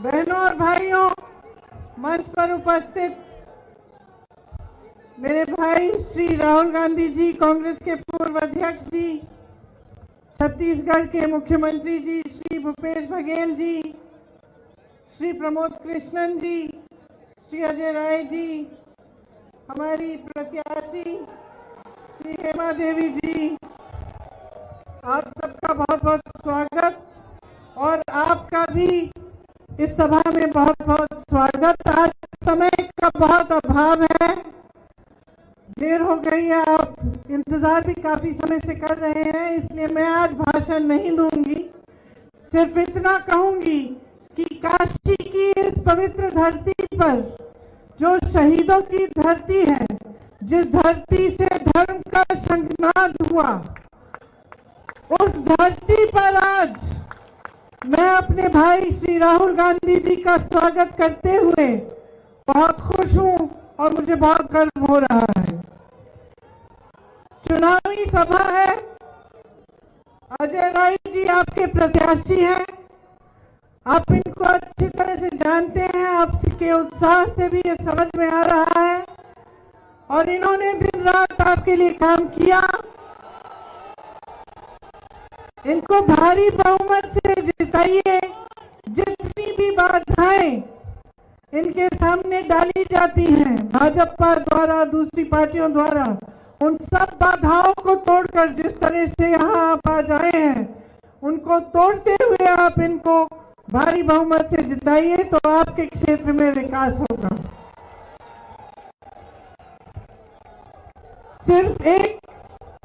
बहनों और भाइयों, मंच पर उपस्थित मेरे भाई श्री राहुल गांधी जी, कांग्रेस के पूर्व अध्यक्ष जी, छत्तीसगढ़ के मुख्यमंत्री जी श्री भूपेश बघेल जी, श्री प्रमोद कृष्णन जी, श्री अजय राय जी, हमारी प्रत्याशी श्री हेमा देवी जी, आप सबका बहुत बहुत स्वागत और आपका भी इस सभा में बहुत बहुत स्वागत। आज समय का बहुत अभाव है, देर हो गई है, आप इंतजार भी काफी समय से कर रहे हैं, इसलिए मैं आज भाषण नहीं दूंगी। सिर्फ इतना कहूंगी कि काशी की इस पवित्र धरती पर जो शहीदों की धरती है, जिस धरती से धर्म का शंखनाद हुआ, उस धरती पर आज मैं अपने भाई श्री राहुल गांधी जी का स्वागत करते हुए बहुत खुश हूं और मुझे बहुत गर्व हो रहा है। चुनावी सभा है, अजय राय जी आपके प्रत्याशी हैं, आप इनको अच्छी तरह से जानते हैं, आपके उत्साह से भी ये समझ में आ रहा है और इन्होंने दिन रात आपके लिए काम किया। इनको भारी बहुमत से जिताइए। जितनी भी बाधाएं इनके सामने डाली जाती हैं भाजपा द्वारा, दूसरी पार्टियों द्वारा, उन सब बाधाओं को तोड़कर जिस तरह से यहाँ आप आज आए हैं, उनको तोड़ते हुए आप इनको भारी बहुमत से जिताइए तो आपके क्षेत्र में विकास होगा। सिर्फ एक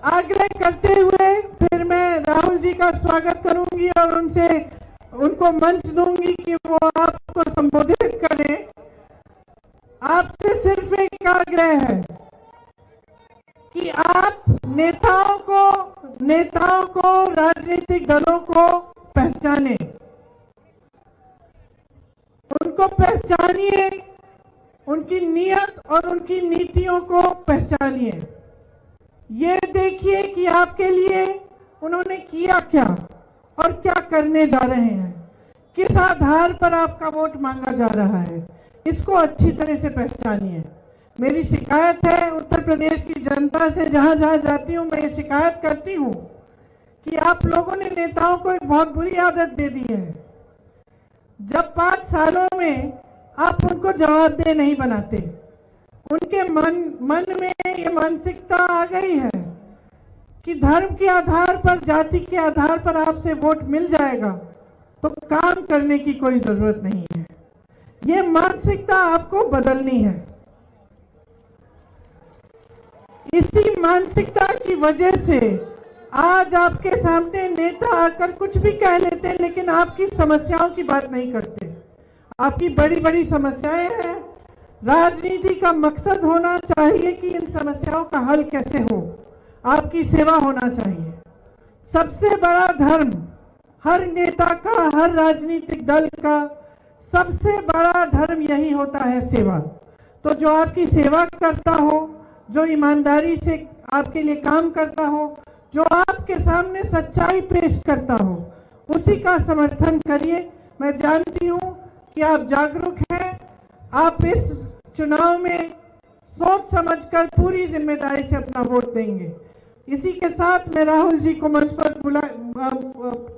आग्रह करते हुए फिर मैं राहुल जी का स्वागत करूंगी और उनको मंच दूंगी कि वो आपको संबोधित करें। आपसे सिर्फ एक आग्रह है कि आप नेताओं को राजनीतिक दलों को पहचाने, उनको पहचानिए, उनकी नीयत और उनकी नीतियों को पहचानिए। ये देखिए कि आपके लिए उन्होंने किया क्या और क्या करने जा रहे हैं, किस आधार पर आपका वोट मांगा जा रहा है, इसको अच्छी तरह से पहचानिए। मेरी शिकायत है उत्तर प्रदेश की जनता से, जहां जहां जाती हूं मैं ये शिकायत करती हूं कि आप लोगों ने नेताओं को एक बहुत बुरी आदत दे दी है। जब 5 सालों में आप उनको जवाबदेह नहीं बनाते, उनके मन में ये मानसिकता आ गई है कि धर्म के आधार पर, जाति के आधार पर आपसे वोट मिल जाएगा तो काम करने की कोई जरूरत नहीं है। ये मानसिकता आपको बदलनी है। इसी मानसिकता की वजह से आज आपके सामने नेता आकर कुछ भी कह लेते हैं, लेकिन आपकी समस्याओं की बात नहीं करते। आपकी बड़ी बड़ी समस्याएं हैं। राजनीति का मकसद होना चाहिए कि इन समस्याओं का हल कैसे हो, आपकी सेवा होना चाहिए। सबसे बड़ा धर्म हर नेता का, हर राजनीतिक दल का सबसे बड़ा धर्म यही होता है, सेवा। तो जो आपकी सेवा करता हो, जो ईमानदारी से आपके लिए काम करता हो, जो आपके सामने सच्चाई पेश करता हो, उसी का समर्थन करिए। मैं जानती हूं कि आप जागरूक हैं, आप इस चुनाव में सोच समझकर पूरी जिम्मेदारी से अपना वोट देंगे। इसी के साथ मैं राहुल जी को मंच पर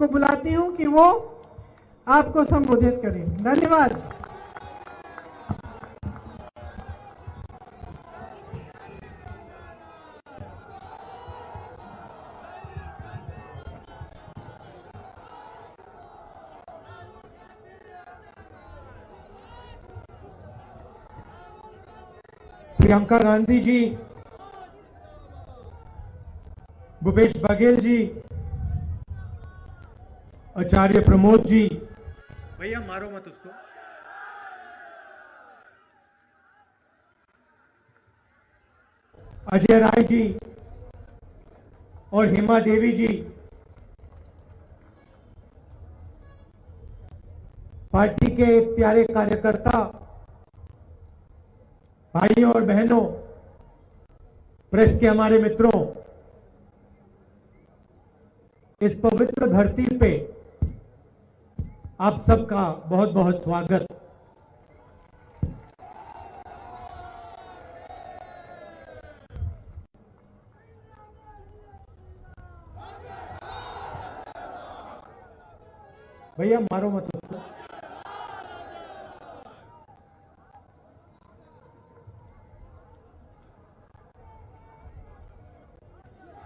बुलाती हूं कि वो आपको संबोधित करें। धन्यवाद। प्रियंका गांधी जी, भूपेश बघेल जी, आचार्य प्रमोद जी, भैया मारो मत उसको, अजय राय जी और हेमा देवी जी, पार्टी के प्यारे कार्यकर्ता, भाइयों और बहनों, प्रेस के हमारे मित्रों, इस पवित्र धरती पे आप सबका बहुत बहुत स्वागत। भैया मारो मत।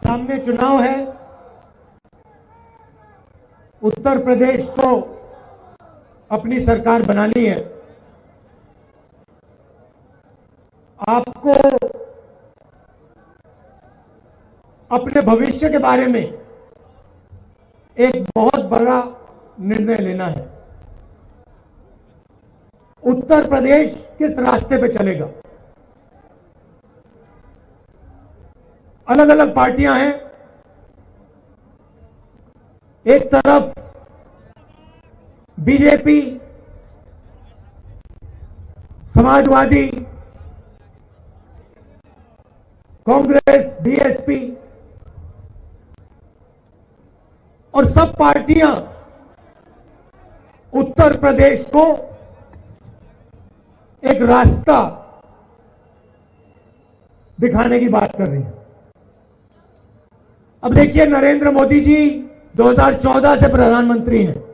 सामने चुनाव है। उत्तर प्रदेश को अपनी सरकार बनानी है। आपको अपने भविष्य के बारे में एक बहुत बड़ा निर्णय लेना है। उत्तर प्रदेश किस रास्ते पे चलेगा? अलग अलग पार्टियां हैं। एक तरफ बीजेपी, समाजवादी, कांग्रेस, बीएसपी और सब पार्टियां उत्तर प्रदेश को एक रास्ता दिखाने की बात कर रही है। अब देखिए, नरेंद्र मोदी जी 2014 से प्रधानमंत्री हैं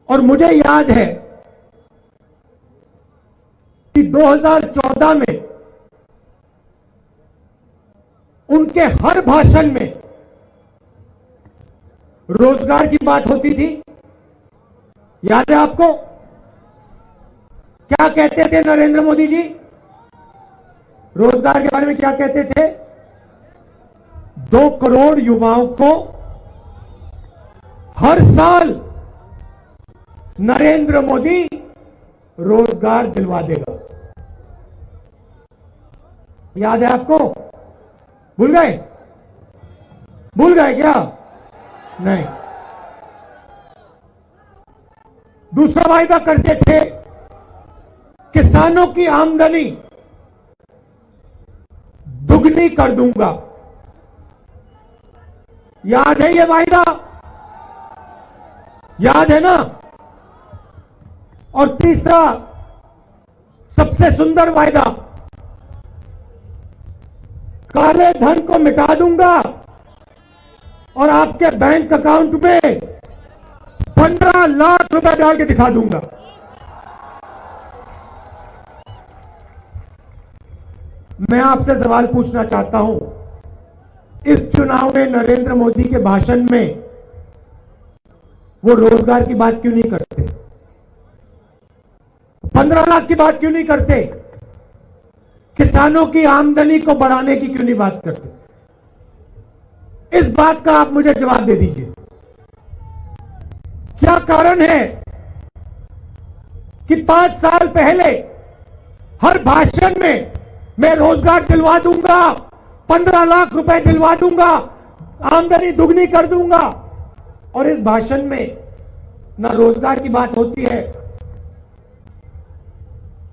और मुझे याद है कि 2014 में उनके हर भाषण में रोजगार की बात होती थी। याद है आपको? क्या कहते थे नरेंद्र मोदी जी? रोजगार के बारे में क्या कहते थे? 2 करोड़ युवाओं को हर साल नरेंद्र मोदी रोजगार दिलवा देगा। याद है आपको? भूल गए? भूल गए क्या? नहीं। दूसरा वायदा करते थे, किसानों की आमदनी दुगनी कर दूंगा। याद है ये वायदा? याद है ना? और तीसरा सबसे सुंदर वायदा, काले धन को मिटा दूंगा और आपके बैंक अकाउंट में 15 लाख रुपए डाल के दिखा दूंगा। मैं आपसे सवाल पूछना चाहता हूं, इस चुनाव में नरेंद्र मोदी के भाषण में वो रोजगार की बात क्यों नहीं करते? 15 लाख की बात क्यों नहीं करते? किसानों की आमदनी को बढ़ाने की क्यों नहीं बात करते? इस बात का आप मुझे जवाब दे दीजिए। क्या कारण है कि 5 साल पहले हर भाषण में मैं रोजगार दिलवा दूंगा, 15 लाख रुपए दिलवा दूंगा, आमदनी दुगनी कर दूंगा, और इस भाषण में ना रोजगार की बात होती है,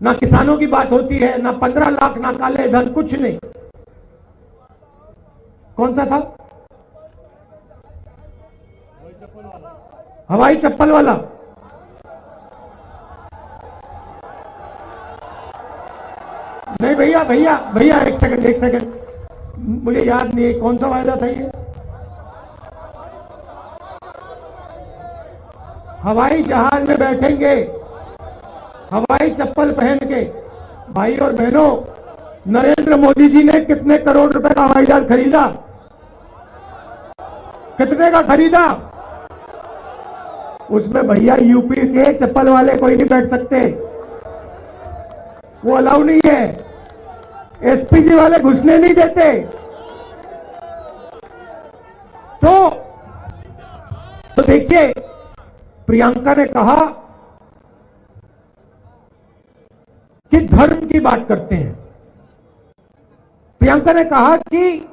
ना किसानों की बात होती है, ना 15 लाख, ना काले धन, कुछ नहीं। कौन सा था? हवाई चप्पल वाला। नहीं भैया, भैया भैया, एक सेकंड, मुझे याद नहीं है कौन सा वायदा था ये। हवाई जहाज में बैठेंगे हवाई चप्पल पहन के। भाई और बहनों, नरेंद्र मोदी जी ने कितने करोड़ रुपए का हवाई जहाज खरीदा? कितने का खरीदा? उसमें भैया यूपी के चप्पल वाले कोई नहीं बैठ सकते, वो अलाउ नहीं है। एसपीजी वाले घुसने नहीं देते। तो देखिए, प्रियंका ने कहा कि धर्म की बात करते हैं। प्रियंका ने कहा कि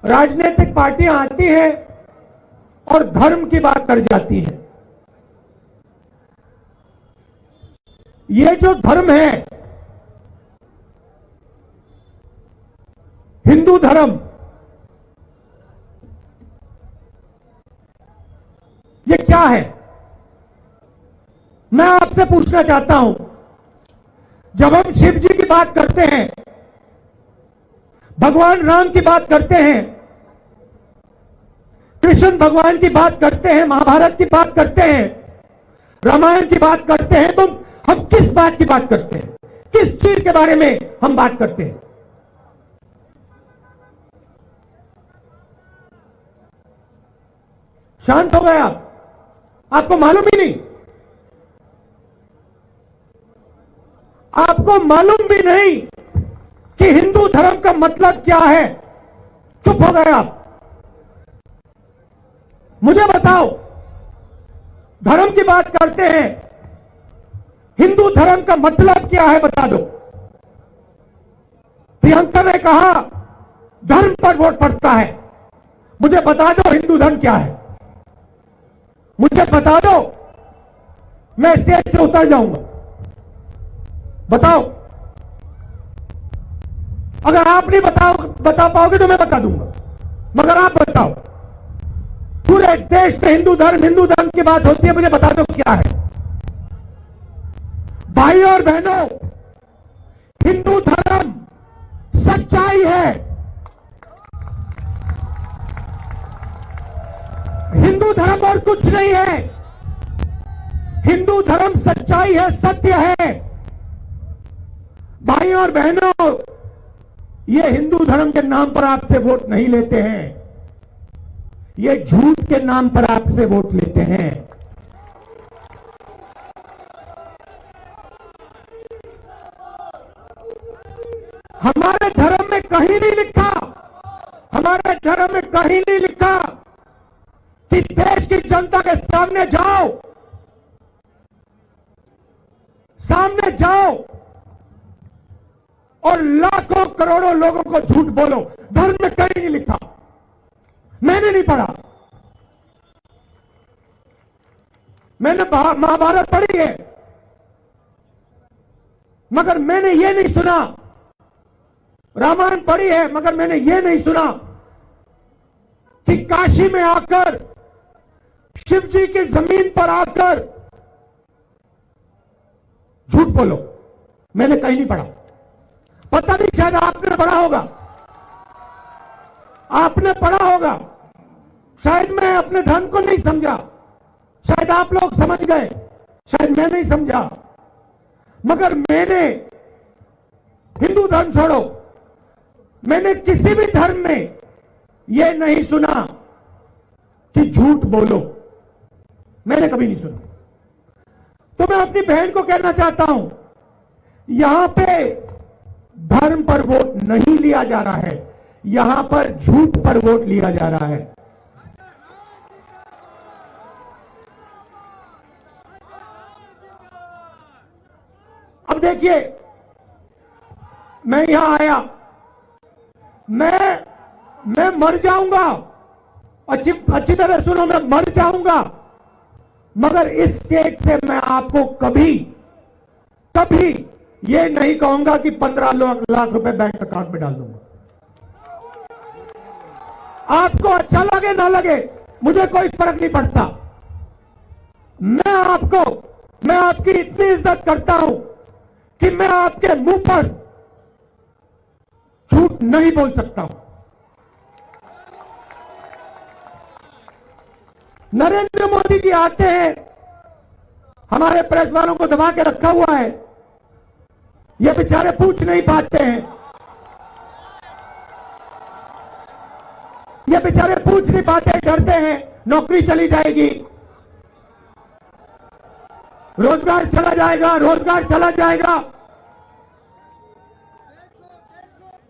राजनीतिक पार्टियां आती हैं और धर्म की बात कर जाती हैं। ये जो धर्म है, हिंदू धर्म, ये क्या है? मैं आपसे पूछना चाहता हूं, जब हम शिव जी की बात करते हैं, भगवान राम की बात करते हैं, कृष्ण भगवान की बात करते हैं, महाभारत की बात करते हैं, रामायण की बात करते हैं, तो हम किस बात की बात करते हैं? किस चीज के बारे में हम बात करते हैं? शांत हो गए आप? आपको मालूम ही नहीं, आपको मालूम भी नहीं कि हिंदू धर्म का मतलब क्या है। चुप हो गए आप। मुझे बताओ, धर्म की बात करते हैं, हिंदू धर्म का मतलब क्या है बता दो। प्रियंका ने कहा धर्म पर वोट पड़ता है। मुझे बता दो हिंदू धर्म क्या है, मुझे बता दो, मैं स्टेज से उतर जाऊंगा। बताओ। अगर आप नहीं बता पाओगे तो मैं बता दूंगा, मगर आप बताओ। पूरे देश में हिंदू धर्म की बात होती है, मुझे बता दो क्या है। भाई और बहनों, हिंदू धर्म सच्चाई है। हिंदू धर्म और कुछ नहीं है। हिंदू धर्म सच्चाई है, सत्य है। भाई और बहनों, ये हिंदू धर्म के नाम पर आपसे वोट नहीं लेते हैं, ये झूठ के नाम पर आपसे वोट लेते हैं। हमारे धर्म में कहीं नहीं लिखा, हमारे धर्म में कहीं नहीं लिखा कि देश की जनता के सामने जाओ, सामने जाओ और लाखों करोड़ों लोगों को झूठ बोलो। धर्म में कहीं नहीं लिखा, मैंने नहीं पढ़ा। मैंने महाभारत पढ़ी है, मगर मैंने ये नहीं सुना। रामायण पढ़ी है, मगर मैंने ये नहीं सुना कि काशी में आकर, शिव जी की जमीन पर आकर झूठ बोलो। मैंने कहीं नहीं पढ़ा। पता नहीं, शायद आपने पढ़ा होगा, आपने पढ़ा होगा। शायद मैं अपने धर्म को नहीं समझा, शायद आप लोग समझ गए, शायद मैं नहीं समझा। मगर मैंने, हिंदू धर्म छोड़ो, मैंने किसी भी धर्म में यह नहीं सुना कि झूठ बोलो। मैंने कभी नहीं सुना। तो मैं अपनी बहन को कहना चाहता हूं, यहां पे धर्म पर वोट नहीं लिया जा रहा है, यहां पर झूठ पर वोट लिया जा रहा है। अब देखिए, मैं यहां आया, मैं मर जाऊंगा। अच्छी तरह सुनो, मैं मर जाऊंगा, मगर इस स्टेज से मैं आपको कभी ये नहीं कहूंगा कि 15 लाख रुपए बैंक अकाउंट में डाल दूंगा। आपको अच्छा लगे ना लगे, मुझे कोई फर्क नहीं पड़ता। मैं आपकी इतनी इज्जत करता हूं कि मैं आपके मुंह पर झूठ नहीं बोल सकता हूं। नरेंद्र मोदी जी आते हैं, हमारे प्रेस वालों को दबा के रखा हुआ है, ये बेचारे पूछ नहीं पाते हैं, ये बेचारे पूछ नहीं पाते, डरते हैं नौकरी चली जाएगी, रोजगार चला जाएगा।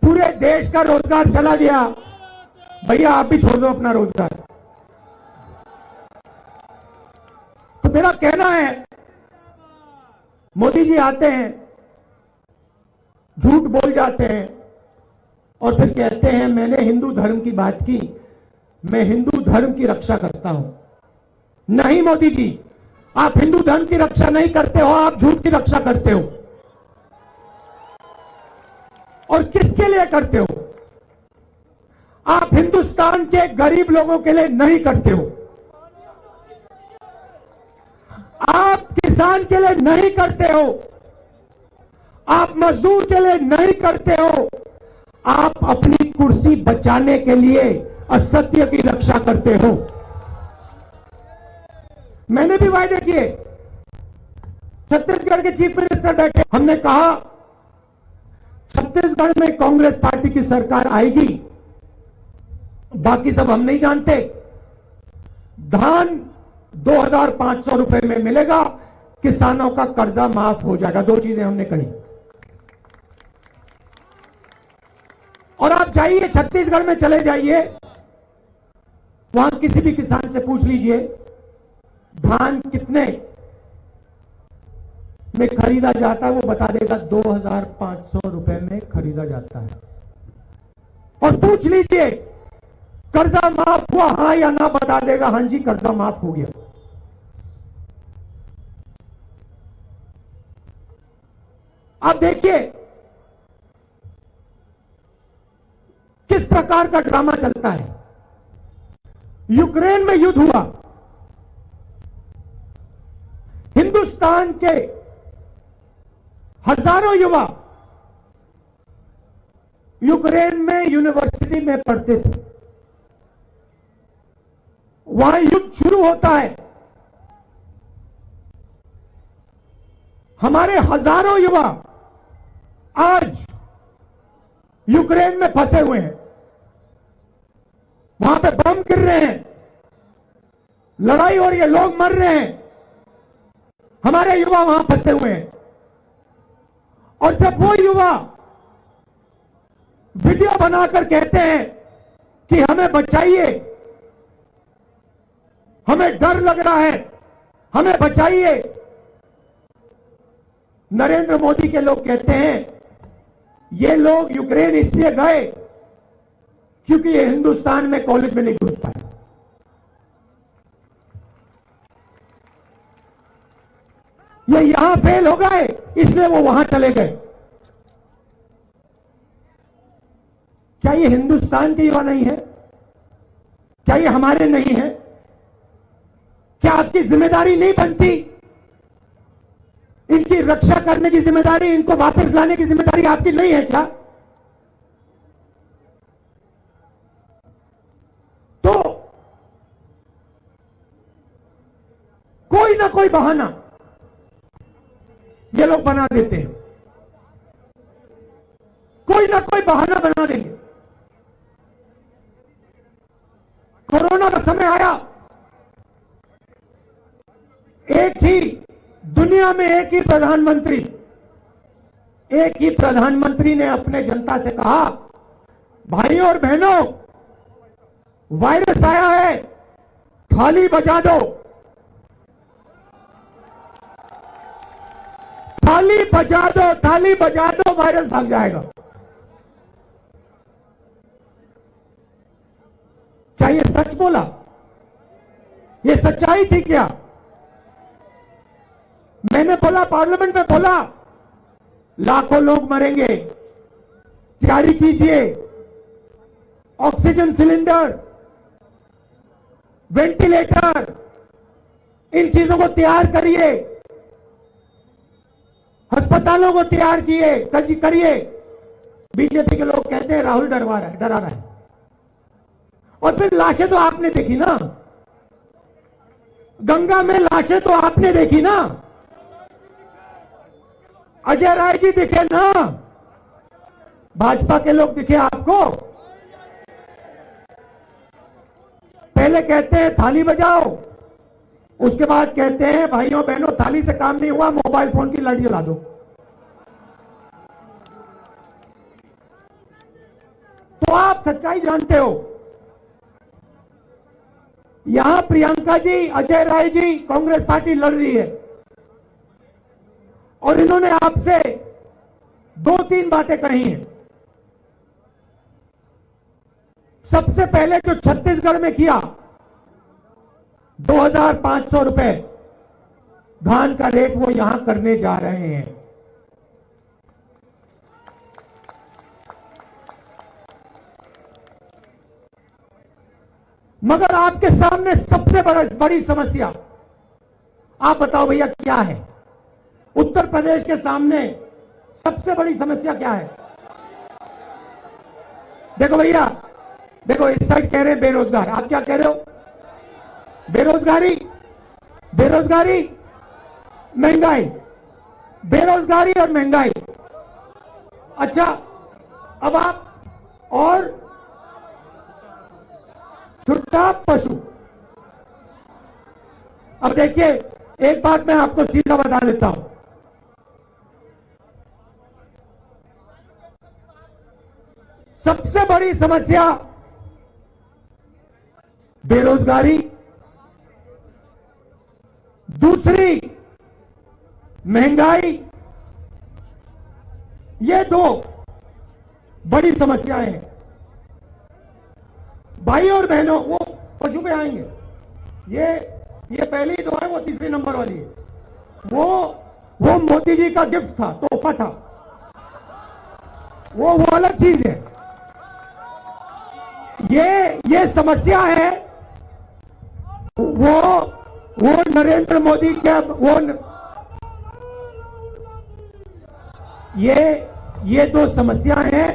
पूरे देश का रोजगार चला गया। भैया आप भी छोड़ दो अपना रोजगार। तो मेरा कहना है, मोदी जी आते हैं, झूठ बोल जाते हैं और फिर कहते हैं मैंने हिंदू धर्म की बात की, मैं हिंदू धर्म की रक्षा करता हूं। नहीं मोदी जी, आप हिंदू धर्म की रक्षा नहीं करते हो, आप झूठ की रक्षा करते हो। और किसके लिए करते हो? आप हिंदुस्तान के गरीब लोगों के लिए नहीं करते हो। आप किसान के लिए नहीं करते हो, आप मजदूर के लिए नहीं करते हो, आप अपनी कुर्सी बचाने के लिए असत्य की रक्षा करते हो। मैंने भी वायदे किए, छत्तीसगढ़ के चीफ मिनिस्टर बैठे, हमने कहा छत्तीसगढ़ में कांग्रेस पार्टी की सरकार आएगी, बाकी सब हम नहीं जानते, धान 2,500 रुपए में मिलेगा, किसानों का कर्जा माफ हो जाएगा। दो चीजें हमने कही। और आप जाइए छत्तीसगढ़ में चले जाइए, वहां किसी भी किसान से पूछ लीजिए धान कितने में खरीदा जाता है, वो बता देगा 2,500 रुपए में खरीदा जाता है। और पूछ लीजिए कर्जा माफ हुआ हां या ना, बता देगा हां जी कर्जा माफ हो गया। आप देखिए किस प्रकार का ड्रामा चलता है। यूक्रेन में युद्ध हुआ, हिंदुस्तान के हजारों युवा यूक्रेन में यूनिवर्सिटी में पढ़ते थे, वहां युद्ध शुरू होता है, हमारे हजारों युवा आज यूक्रेन में फंसे हुए हैं, वहां पे बम गिर रहे हैं, लड़ाई हो रही है, लोग मर रहे हैं, हमारे युवा वहां फंसे हुए हैं। और जब वो युवा वीडियो बनाकर कहते हैं कि हमें बचाइए, हमें डर लग रहा है, हमें बचाइए, नरेंद्र मोदी के लोग कहते हैं ये लोग यूक्रेन इसलिए गए क्योंकि ये हिंदुस्तान में कॉलेज में नहीं घुस पाए। ये यहां फेल हो गए इसलिए वो वहां चले गए। क्या ये हिंदुस्तान के युवा नहीं है? क्या ये हमारे नहीं है? क्या आपकी जिम्मेदारी नहीं बनती? इनकी रक्षा करने की जिम्मेदारी, इनको वापस लाने की जिम्मेदारी आपकी नहीं है क्या? तो कोई ना कोई बहाना ये लोग बना देते हैं, कोई ना कोई बहाना बना देंगे। कोरोना का समय आया, एक ही दुनिया में एक ही प्रधानमंत्री ने अपने जनता से कहा, भाइयों और बहनों, वायरस आया है, थाली बजा दो, थाली बजा दो, थाली बजा दो, वायरस भाग जाएगा। क्या ये सच बोला? ये सच्चाई थी क्या? मैंने बोला, पार्लियामेंट में बोला, लाखों लोग मरेंगे, तैयारी कीजिए, ऑक्सीजन सिलेंडर, वेंटिलेटर, इन चीजों को तैयार करिए, अस्पतालों को तैयार करिए। बीजेपी के लोग कहते हैं राहुल डरा रहा है। और फिर लाशें तो आपने देखी ना, गंगा में लाशें तो आपने देखी ना, अजय राय जी दिखे ना, भाजपा के लोग दिखे आपको? पहले कहते हैं थाली बजाओ, उसके बाद कहते हैं भाइयों बहनों थाली से काम नहीं हुआ, मोबाइल फोन की लाइट जला दो। तो आप सच्चाई जानते हो। यहां प्रियंका जी, अजय राय जी, कांग्रेस पार्टी लड़ रही है और इन्होंने आपसे 2-3 बातें कही हैं। सबसे पहले जो छत्तीसगढ़ में किया, 2,500 रुपए धान का रेट वो यहां करने जा रहे हैं। मगर आपके सामने सबसे बड़ी समस्या, आप बताओ भैया क्या है? उत्तर प्रदेश के सामने सबसे बड़ी समस्या क्या है? देखो भैया, देखो इस साइड कह रहे हैं बेरोजगार, आप क्या कह रहे हो? बेरोजगारी, बेरोजगारी, महंगाई, बेरोजगारी और महंगाई। अच्छा, अब आप और छुट्टा पशु। अब देखिए, एक बात मैं आपको सीधा बता देता हूं, सबसे बड़ी समस्या बेरोजगारी, दूसरी महंगाई, ये दो बड़ी समस्याएं हैं। भाई और बहनों, वो पशु पे आएंगे, ये पहली जो है वो तीसरे नंबर वाली है। वो मोदी जी का गिफ्ट था, तोहफा था, वो अलग चीज है। ये समस्या है, वो नरेंद्र मोदी के ये दो समस्याएं हैं।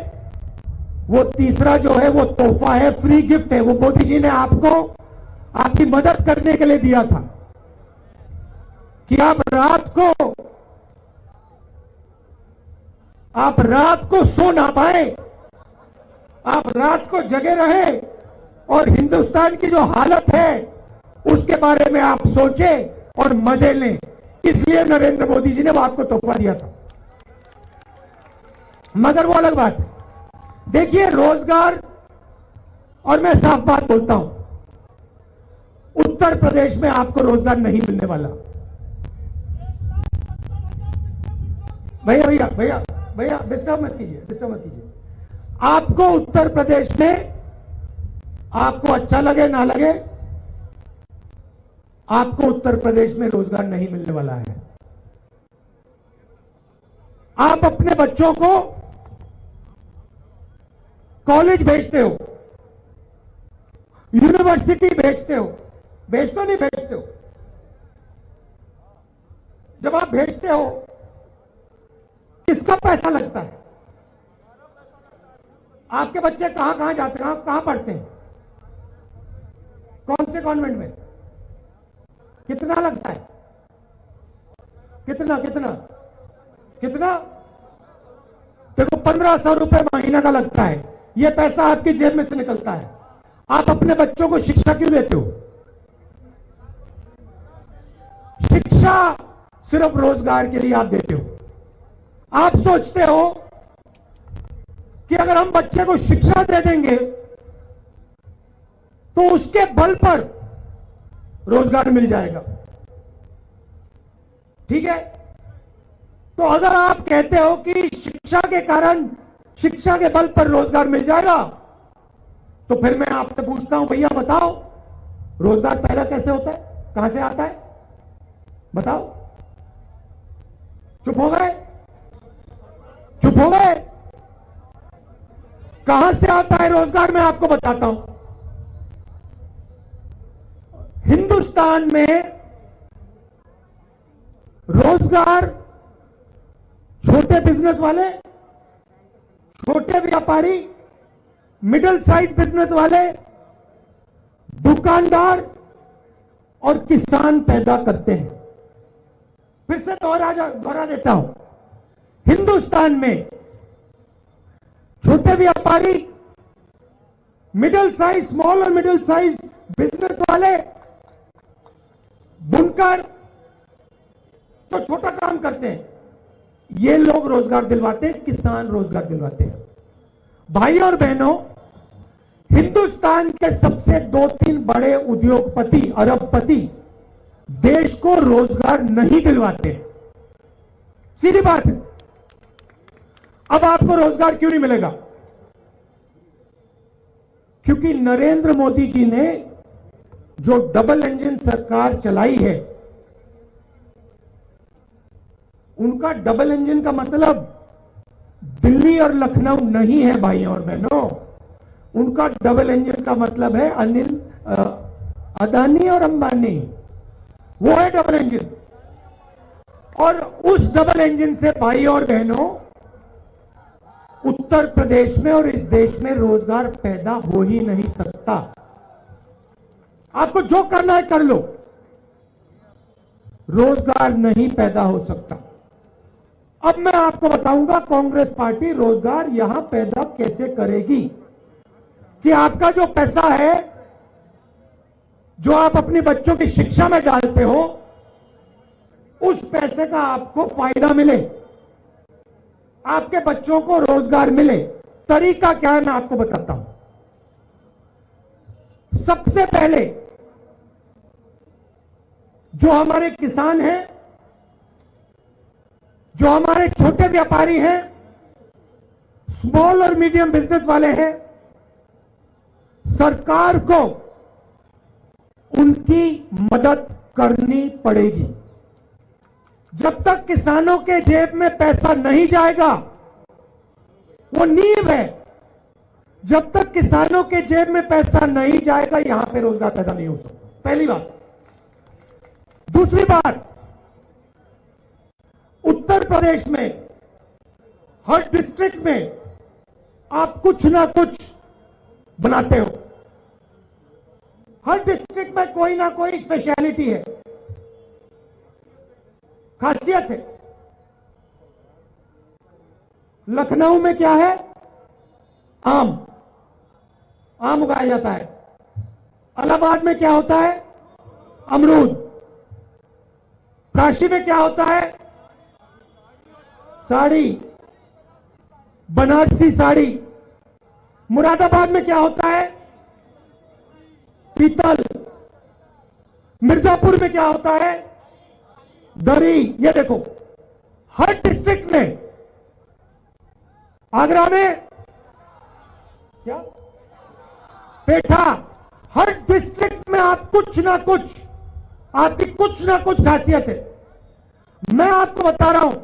वो तीसरा जो है वो तोहफा है, फ्री गिफ्ट है, वो मोदी जी ने आपको आपकी मदद करने के लिए दिया था कि आप रात को सो ना पाए, आप रात को जगे रहे और हिंदुस्तान की जो हालत है उसके बारे में आप सोचें और मजे लें। इसलिए नरेंद्र मोदी जी ने वो आपको तोहफा दिया था। मगर वो अलग बात है। देखिए, रोजगार, और मैं साफ बात बोलता हूं, उत्तर प्रदेश में आपको रोजगार नहीं मिलने वाला। भैया डिस्टर्ब मत कीजिए। आपको उत्तर प्रदेश में, आपको अच्छा लगे ना लगे, आपको उत्तर प्रदेश में रोजगार नहीं मिलने वाला है। आप अपने बच्चों को कॉलेज भेजते हो, यूनिवर्सिटी भेजते हो, नहीं भेजते हो? जब आप भेजते हो, किसका पैसा लगता है? आपके बच्चे कहां जाते हैं, कहां पढ़ते हैं? कौन से कॉन्वेंट में? कितना लगता है? कितना? देखो, 1500 रुपए महीना का लगता है। यह पैसा आपकी जेब में से निकलता है। आप अपने बच्चों को शिक्षा क्यों देते हो? शिक्षा सिर्फ रोजगार के लिए आप देते हो। आप सोचते हो कि अगर हम बच्चे को शिक्षा दे देंगे तो उसके बल पर रोजगार मिल जाएगा। ठीक है? तो अगर आप कहते हो कि शिक्षा के कारण, शिक्षा के बल पर रोजगार मिल जाएगा, तो फिर मैं आपसे पूछता हूं, भैया बताओ, रोजगार पैदा कैसे होता है? कहां से आता है? बताओ। चुप हो गए? कहां से आता है रोजगार? मैं आपको बताता हूं। हिंदुस्तान में रोजगार छोटे बिजनेस वाले, छोटे व्यापारी, मिडिल साइज बिजनेस वाले, दुकानदार और किसान पैदा करते हैं। फिर से दोहरा देता हूं, हिंदुस्तान में छोटे व्यापारी, मिडिल साइज, स्मॉल और मिडिल साइज बिजनेस वाले, बुनकर, जो छोटा काम करते हैं, ये लोग रोजगार दिलवाते हैं, किसान रोजगार दिलवाते हैं। भाई और बहनों, हिंदुस्तान के सबसे 2-3 बड़े उद्योगपति, अरबपति देश को रोजगार नहीं दिलवाते। सीधी बात है। अब आपको रोजगार क्यों नहीं मिलेगा? क्योंकि नरेंद्र मोदी जी ने जो डबल इंजन सरकार चलाई है, उनका डबल इंजन का मतलब दिल्ली और लखनऊ नहीं है भाइयों और बहनों। उनका डबल इंजन का मतलब है अदानी और अंबानी। वो है डबल इंजन। और उस डबल इंजन से भाई और बहनों उत्तर प्रदेश में और इस देश में रोजगार पैदा हो ही नहीं सकता। आपको जो करना है कर लो, रोजगार नहीं पैदा हो सकता। अब मैं आपको बताऊंगा कांग्रेस पार्टी रोजगार यहां पैदा कैसे करेगी। कि आपका जो पैसा है जो आप अपने बच्चों की शिक्षा में डालते हो, उस पैसे का आपको फायदा मिले, आपके बच्चों को रोजगार मिले। तरीका क्या है मैं आपको बताता हूं। सबसे पहले जो हमारे किसान हैं, जो हमारे छोटे व्यापारी हैं, स्मॉल और मीडियम बिजनेस वाले हैं, सरकार को उनकी मदद करनी पड़ेगी। जब तक किसानों के जेब में पैसा नहीं जाएगा, वो नींव है, जब तक किसानों के जेब में पैसा नहीं जाएगा यहां पे रोजगार पैदा नहीं हो सकता। पहली बात। दूसरी बात, उत्तर प्रदेश में हर डिस्ट्रिक्ट में आप कुछ ना कुछ बनाते हो। हर डिस्ट्रिक्ट में कोई ना कोई स्पेशलिटी है, खासियत है। लखनऊ में क्या है? आम उगाया जाता है। इलाहाबाद में क्या होता है? अमरूद। काशी में क्या होता है? साड़ी, बनारसी साड़ी। मुरादाबाद में क्या होता है? पीतल। मिर्जापुर में क्या होता है? दरी। ये देखो, हर डिस्ट्रिक्ट में, आगरा में क्या? पेठा। हर डिस्ट्रिक्ट में आप कुछ ना कुछ, आपकी कुछ ना कुछ खासियत है। मैं आपको बता रहा हूं,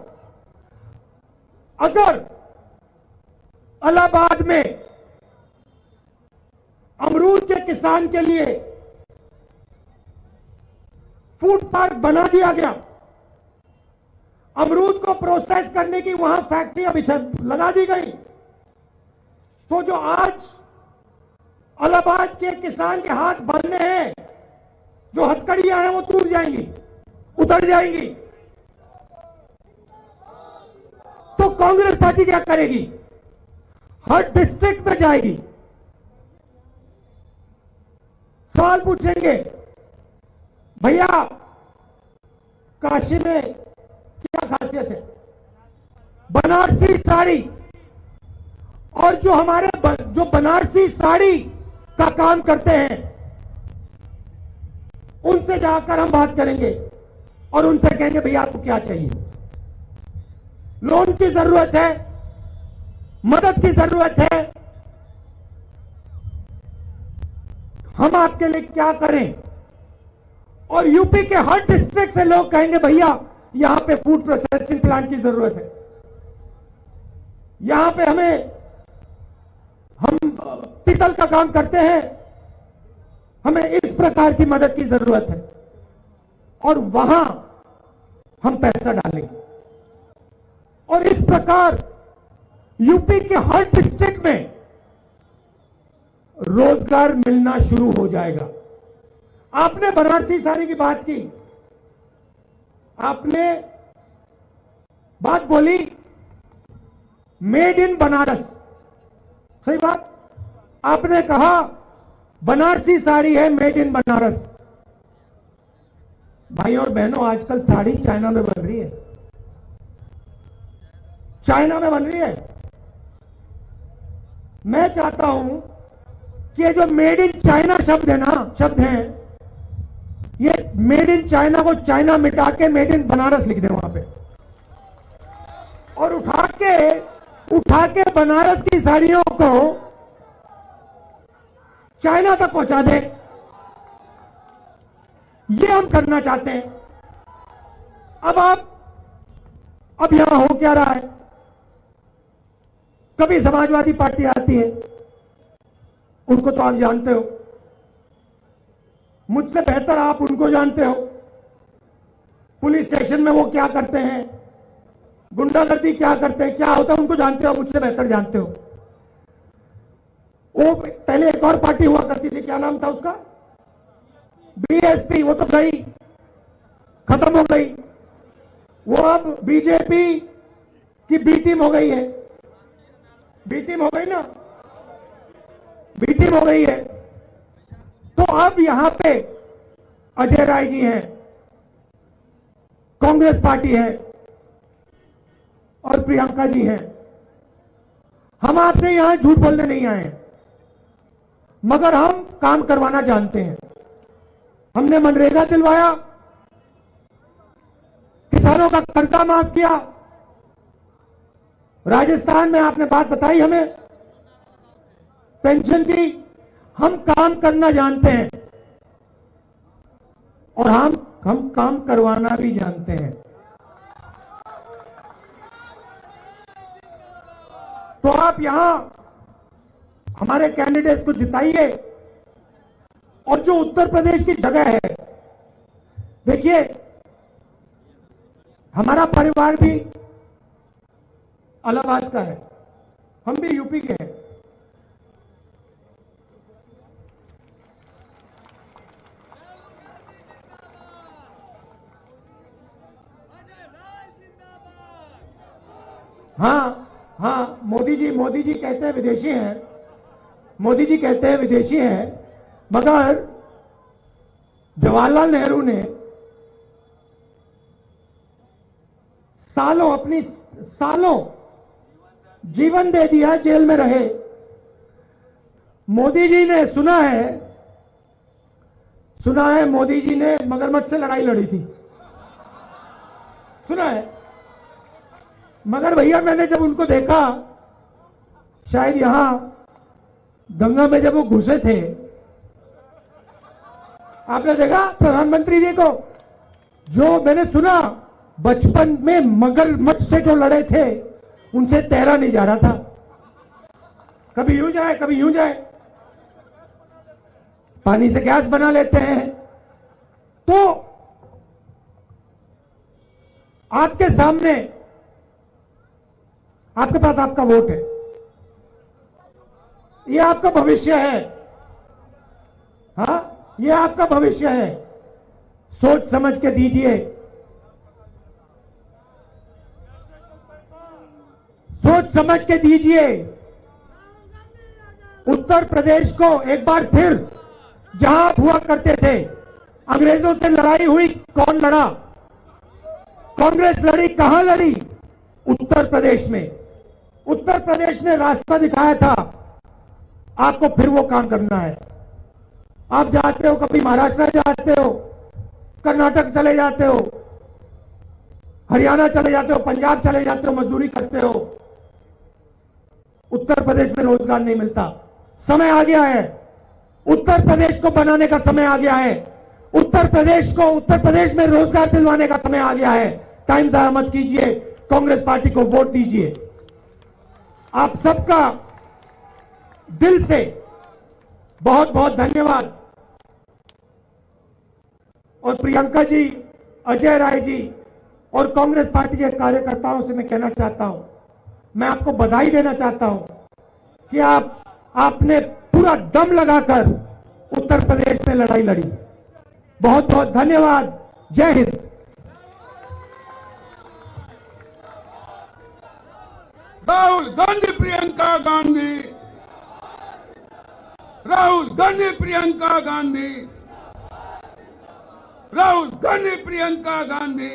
अगर इलाहाबाद में अमरूद के किसान के लिए फूड पार्क बना दिया गया, अमरूद को प्रोसेस करने की वहां फैक्ट्रियां लगा दी गई, तो जो आज इलाहाबाद के किसान के हाथ बंधे हैं, जो हथकड़ियां हैं वो टूट जाएंगी, उतर जाएंगी। तो कांग्रेस पार्टी क्या करेगी? हर डिस्ट्रिक्ट में जाएगी, सवाल पूछेंगे, भैया काशी में क्या खासियत है? बनारसी साड़ी। और जो हमारे जो बनारसी साड़ी का काम करते हैं, उनसे जाकर हम बात करेंगे और उनसे कहेंगे भैया आपको क्या चाहिए? लोन की जरूरत है, मदद की जरूरत है, हम आपके लिए क्या करें? और यूपी के हर डिस्ट्रिक्ट से लोग कहेंगे भैया यहां पे फूड प्रोसेसिंग प्लांट की जरूरत है, यहां पे हम पीतल का काम करते हैं, हमें इस प्रकार की मदद की जरूरत है, और वहां हम पैसा डालेंगे। और इस प्रकार यूपी के हर डिस्ट्रिक्ट में रोजगार मिलना शुरू हो जाएगा। आपने बनारसी साड़ी की बात की, आपने बात बोली मेड इन बनारस, सही बात। आपने कहा बनारसी साड़ी है मेड इन बनारस। भाई और बहनों, आजकल साड़ी चाइना में बन रही है, चाइना में बन रही है। मैं चाहता हूं कि ये जो मेड इन चाइना शब्द है, ये मेड इन चाइना को चाइना मिटा के मेड इन बनारस लिख दे वहां पे, और उठा के बनारस की साड़ियों को चाइना तक पहुंचा दे। ये हम करना चाहते हैं। अब यहां हो क्या रहा है? कभी समाजवादी पार्टी आती है, उनको तो आप जानते हो, मुझसे बेहतर आप उनको जानते हो। पुलिस स्टेशन में वो क्या करते हैं, गुंडागर्दी क्या करते हैं, क्या होता है उनको जानते हो, मुझसे बेहतर जानते हो। वो पहले एक और पार्टी हुआ करती थी, क्या नाम था उसका, बीएसपी, वो तो गई, खत्म हो गई। वो अब बीजेपी की बी टीम हो गई है, बी टीम हो गई ना, बी टीम हो गई है। तो अब यहां पे अजय राय जी हैं, कांग्रेस पार्टी है और प्रियंका जी हैं। हम आपसे यहां झूठ बोलने नहीं आए, मगर हम काम करवाना जानते हैं। हमने मनरेगा दिलवाया, किसानों का कर्जा माफ किया, राजस्थान में आपने बात बताई हमें पेंशन की। हम काम करना जानते हैं और हम काम करवाना भी जानते हैं। तो आप यहां हमारे कैंडिडेट्स को जिताइए। और जो उत्तर प्रदेश की जगह है, देखिए हमारा परिवार भी इलाहाबाद का है, हम भी यूपी के हैं। हाँ, मोदी जी कहते हैं विदेशी हैं, मोदी जी कहते हैं विदेशी हैं, मगर जवाहरलाल नेहरू ने सालों जीवन दे दिया, जेल में रहे। मोदी जी ने सुना है मोदी जी ने मगरमच्छ से लड़ाई लड़ी थी, सुना है। मगर भैया मैंने जब उनको देखा, शायद यहां गंगा में जब वो घुसे थे, आपने देखा प्रधानमंत्री जी को, जो मैंने सुना बचपन में मगरमच्छ से जो लड़े थे उनसे तैरा नहीं जा रहा था, कभी यूं जाए कभी यूं जाए, पानी से गैस बना लेते हैं। तो आपके सामने, आपके पास आपका वोट है, ये आपका भविष्य है। हाँ, ये आपका भविष्य है, सोच समझ के दीजिए, सोच समझ के दीजिए। उत्तर प्रदेश को एक बार फिर जहां आप हुआ करते थे, अंग्रेजों से लड़ाई हुई, कौन लड़ा? कांग्रेस लड़ी, कहां लड़ी? उत्तर प्रदेश में। उत्तर प्रदेश ने रास्ता दिखाया था, आपको फिर वो काम करना है। आप जाते हो, कभी महाराष्ट्र जाते हो, कर्नाटक चले जाते हो, हरियाणा चले जाते हो, पंजाब चले जाते हो, मजदूरी करते हो, उत्तर प्रदेश में रोजगार नहीं मिलता। समय आ गया है, उत्तर प्रदेश को बनाने का समय आ गया है, उत्तर प्रदेश में रोजगार दिलवाने का समय आ गया है। टाइम जाया मत कीजिए, कांग्रेस पार्टी को वोट दीजिए। आप सबका दिल से बहुत बहुत धन्यवाद। और प्रियंका जी, अजय राय जी और कांग्रेस पार्टी के कार्यकर्ताओं से मैं कहना चाहता हूं, मैं आपको बधाई देना चाहता हूं कि आपने पूरा दम लगाकर उत्तर प्रदेश में लड़ाई लड़ी। बहुत बहुत धन्यवाद। जय हिंद। राहुल गांधी, प्रियंका गांधी, राहुल गांधी, प्रियंका गांधी, राहुल गांधी, प्रियंका गांधी।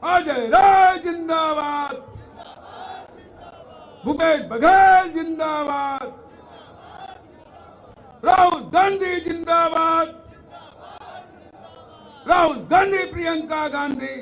अजय राय जिंदाबाद, भूपेश बघेल जिंदाबाद, राहुल गांधी जिंदाबाद, राहुल गांधी, प्रियंका गांधी।